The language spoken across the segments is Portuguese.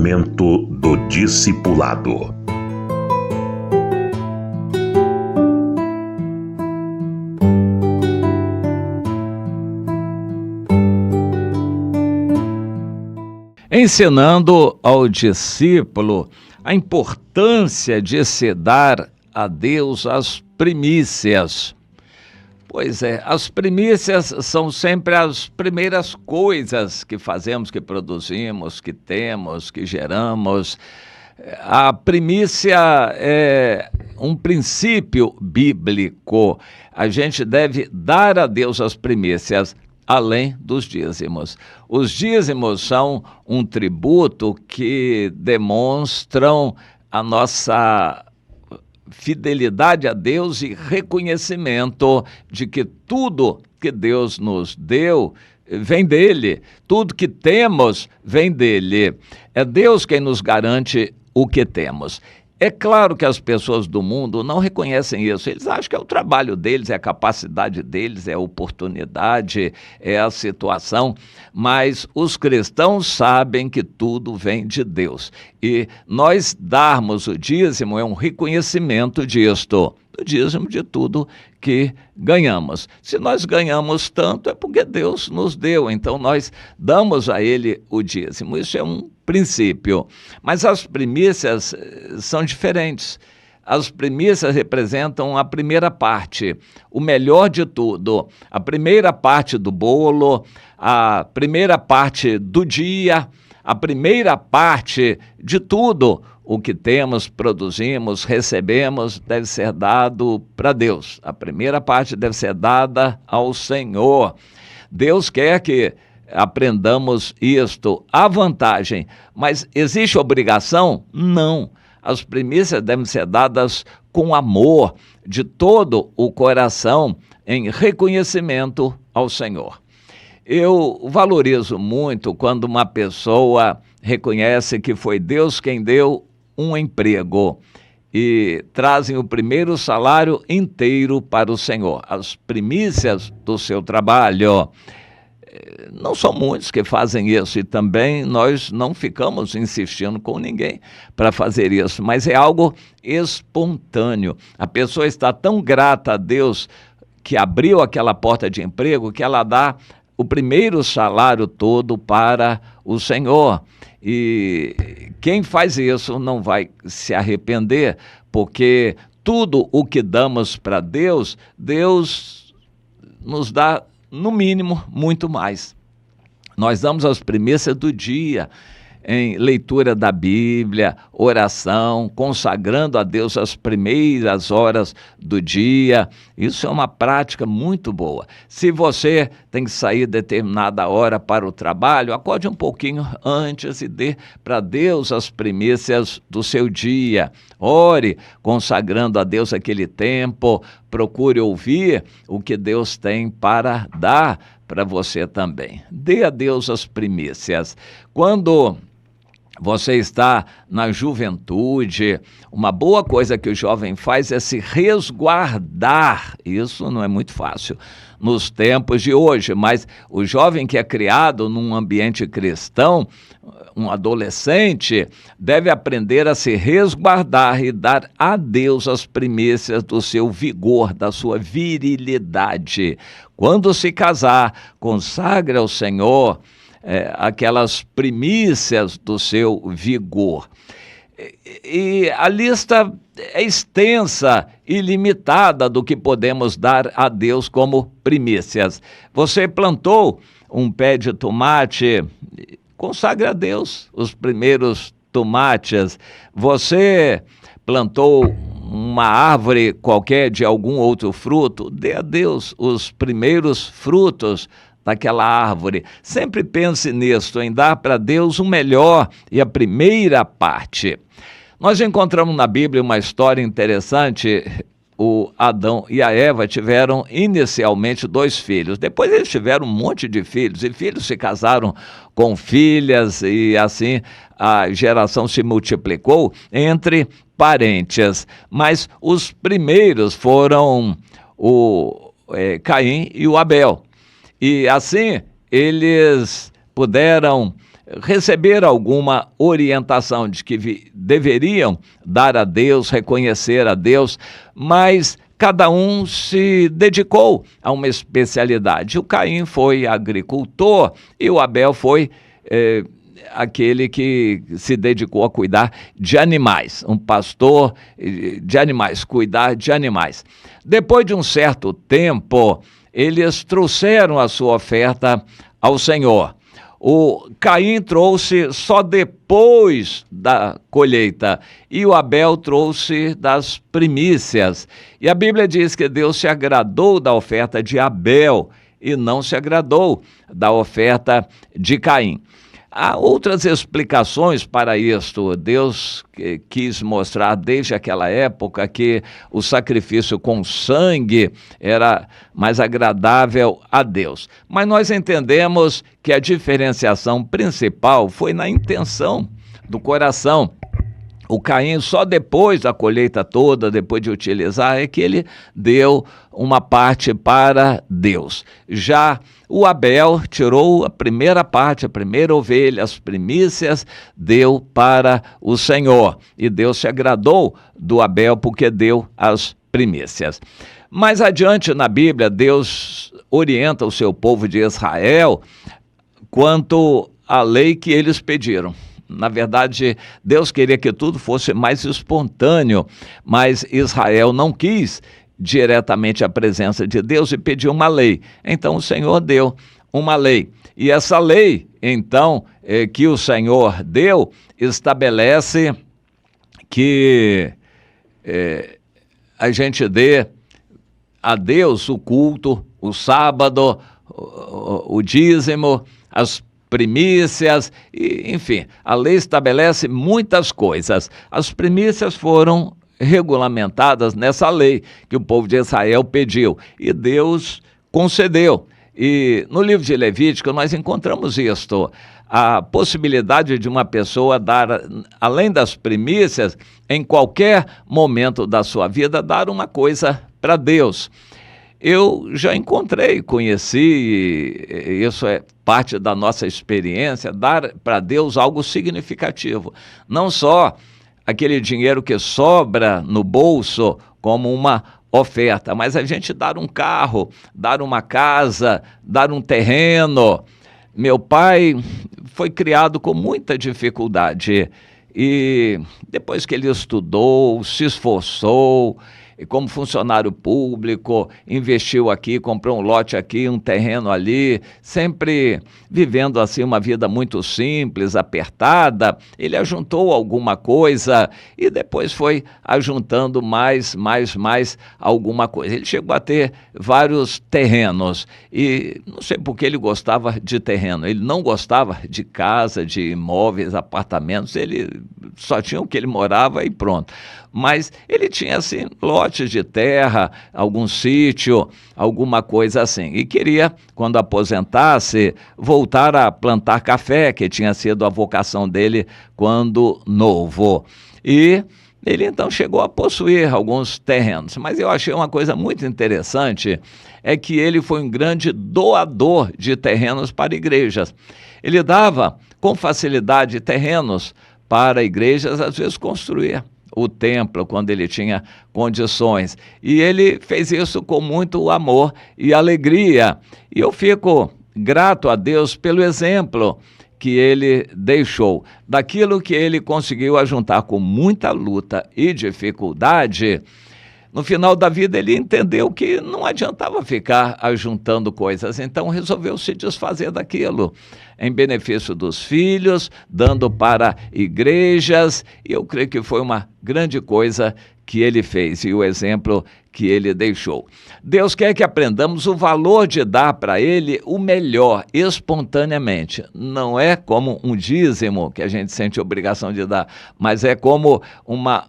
Momento do Discipulado. Ensinando ao discípulo a importância de se dar a Deus as primícias. Pois é, as primícias são sempre as primeiras coisas que fazemos, que produzimos, que temos, que geramos. A primícia é um princípio bíblico. A gente deve dar a Deus as primícias, além dos dízimos. Os dízimos são um tributo que demonstram a nossa fidelidade a Deus e reconhecimento de que tudo que Deus nos deu vem dele, tudo que temos vem dele. É Deus quem nos garante o que temos. É claro que as pessoas do mundo não reconhecem isso, eles acham que é o trabalho deles, é a capacidade deles, é a oportunidade, é a situação, mas os cristãos sabem que tudo vem de Deus. E nós darmos o dízimo é um reconhecimento disto, do dízimo de tudo que ganhamos. Se nós ganhamos tanto é porque Deus nos deu, então nós damos a Ele o dízimo. Isso é um princípio. Mas as primícias são diferentes. As primícias representam a primeira parte, o melhor de tudo, a primeira parte do bolo, a primeira parte do dia, a primeira parte de tudo. O que temos, produzimos, recebemos, deve ser dado para Deus. A primeira parte deve ser dada ao Senhor. Deus quer que aprendamos isto. Há vantagem, mas existe obrigação? Não. As primícias devem ser dadas com amor, de todo o coração, em reconhecimento ao Senhor. Eu valorizo muito quando uma pessoa reconhece que foi Deus quem deu um emprego e trazem o primeiro salário inteiro para o Senhor, as primícias do seu trabalho. Não são muitos que fazem isso e também nós não ficamos insistindo com ninguém para fazer isso, mas é algo espontâneo. A pessoa está tão grata a Deus que abriu aquela porta de emprego que ela dá o primeiro salário todo para o Senhor. E quem faz isso não vai se arrepender, porque tudo o que damos para Deus, Deus nos dá, no mínimo, muito mais. Nós damos as primícias do dia, em leitura da Bíblia, oração, consagrando a Deus as primeiras horas do dia. Isso é uma prática muito boa. Se você tem que sair determinada hora para o trabalho, acorde um pouquinho antes e dê para Deus as primícias do seu dia. Ore, consagrando a Deus aquele tempo, procure ouvir o que Deus tem para dar para você também. Dê a Deus as primícias. Quando você está na juventude, uma boa coisa que o jovem faz é se resguardar. Isso não é muito fácil nos tempos de hoje, mas o jovem que é criado num ambiente cristão, um adolescente, deve aprender a se resguardar e dar a Deus as primícias do seu vigor, da sua virilidade. Quando se casar, consagre ao Senhor aquelas primícias do seu vigor. E a lista é extensa e limitada do que podemos dar a Deus como primícias. Você plantou um pé de tomate, consagre a Deus os primeiros tomates. Você plantou uma árvore qualquer de algum outro fruto, dê a Deus os primeiros frutos daquela árvore. Sempre pense nisso, em dar para Deus o melhor e a primeira parte. Nós encontramos na Bíblia uma história interessante. O Adão e a Eva tiveram inicialmente 2 filhos. Depois eles tiveram um monte de filhos, e filhos se casaram com filhas, e assim a geração se multiplicou entre parentes. Mas os primeiros foram o Caim e o Abel. E assim eles puderam receberam alguma orientação de que deveriam dar a Deus, reconhecer a Deus, mas cada um se dedicou a uma especialidade. O Caim foi agricultor e o Abel foi aquele que se dedicou a cuidar de animais, um pastor de animais, cuidar de animais. Depois de um certo tempo, eles trouxeram a sua oferta ao Senhor. O Caim trouxe só depois da colheita e o Abel trouxe das primícias. E a Bíblia diz que Deus se agradou da oferta de Abel e não se agradou da oferta de Caim. Há outras explicações para isto. Deus quis mostrar desde aquela época que o sacrifício com sangue era mais agradável a Deus. Mas nós entendemos que a diferenciação principal foi na intenção do coração. O Caim, só depois da colheita toda, depois de utilizar, é que ele deu uma parte para Deus. Já o Abel tirou a primeira parte, a primeira ovelha, as primícias, deu para o Senhor. E Deus se agradou do Abel porque deu as primícias. Mais adiante na Bíblia, Deus orienta o seu povo de Israel quanto à lei que eles pediram. Na verdade, Deus queria que tudo fosse mais espontâneo, mas Israel não quis diretamente a presença de Deus e pediu uma lei. Então o Senhor deu uma lei. E essa lei, então, que o Senhor deu, estabelece que a gente dê a Deus o culto, o sábado, o dízimo, as primícias, e, enfim, a lei estabelece muitas coisas. As primícias foram regulamentadas nessa lei que o povo de Israel pediu e Deus concedeu. E no livro de Levítico nós encontramos isto, a possibilidade de uma pessoa dar, além das primícias, em qualquer momento da sua vida, dar uma coisa para Deus. Eu já encontrei, conheci, isso é parte da nossa experiência, dar para Deus algo significativo. Não só aquele dinheiro que sobra no bolso como uma oferta, mas a gente dar um carro, dar uma casa, dar um terreno. Meu pai foi criado com muita dificuldade e depois que ele estudou, se esforçou, e como funcionário público, investiu aqui, comprou um lote aqui, um terreno ali, sempre vivendo assim uma vida muito simples, apertada. Ele ajuntou alguma coisa e depois foi ajuntando mais alguma coisa. Ele chegou a ter vários terrenos e não sei por que ele gostava de terreno. Ele não gostava de casa, de imóveis, apartamentos, ele só tinha o que ele morava e pronto. Mas ele tinha assim lotes de terra, algum sítio, alguma coisa assim. E queria, quando aposentasse, voltar a plantar café, que tinha sido a vocação dele quando novo. E ele então chegou a possuir alguns terrenos. Mas eu achei uma coisa muito interessante, é que ele foi um grande doador de terrenos para igrejas. Ele dava com facilidade terrenos para igrejas, às vezes construir o templo quando ele tinha condições. E ele fez isso com muito amor e alegria. E eu fico grato a Deus pelo exemplo que ele deixou. Daquilo que ele conseguiu ajuntar com muita luta e dificuldade, no final da vida ele entendeu que não adiantava ficar ajuntando coisas, então resolveu se desfazer daquilo, em benefício dos filhos, dando para igrejas, e eu creio que foi uma grande coisa que ele fez e o exemplo que ele deixou. Deus quer que aprendamos o valor de dar para ele o melhor, espontaneamente. Não é como um dízimo que a gente sente obrigação de dar, mas é como uma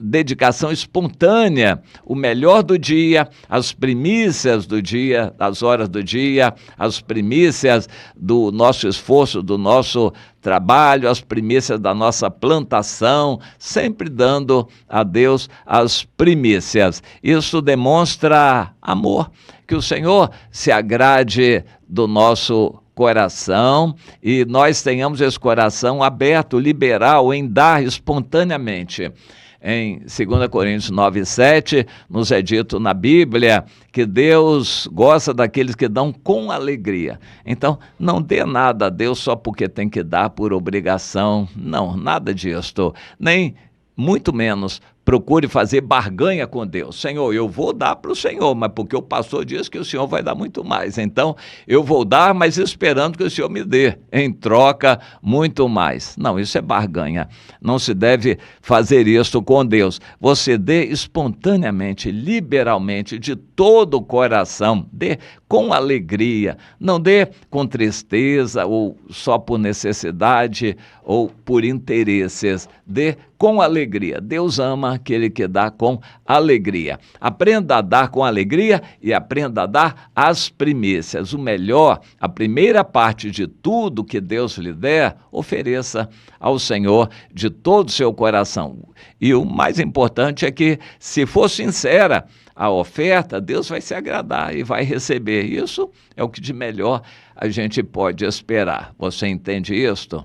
dedicação espontânea, o melhor do dia, as primícias do dia, as horas do dia, as primícias do nosso esforço, do nosso trabalho, as primícias da nossa plantação, sempre dando a Deus as primícias. Isso demonstra amor, que o Senhor se agrade do nosso coração e nós tenhamos esse coração aberto, liberal, em dar espontaneamente. Em 2 Coríntios 9:7, nos é dito na Bíblia que Deus gosta daqueles que dão com alegria. Então, não dê nada a Deus só porque tem que dar por obrigação. Não, nada disso. Nem muito menos procure fazer barganha com Deus. Senhor, eu vou dar para o Senhor, mas porque o pastor diz que o Senhor vai dar muito mais. Então, eu vou dar, mas esperando que o Senhor me dê, em troca, muito mais. Não, isso é barganha. Não se deve fazer isso com Deus. Você dê espontaneamente, liberalmente, de todo o coração. Dê com alegria. Não dê com tristeza ou só por necessidade ou por interesses. Dê com alegria. Deus ama aquele que dá com alegria. Aprenda a dar com alegria e aprenda a dar as primícias. O melhor, a primeira parte de tudo que Deus lhe der, ofereça ao Senhor de todo o seu coração. E o mais importante é que, se for sincera a oferta, Deus vai se agradar e vai receber. Isso é o que de melhor a gente pode esperar. Você entende isto?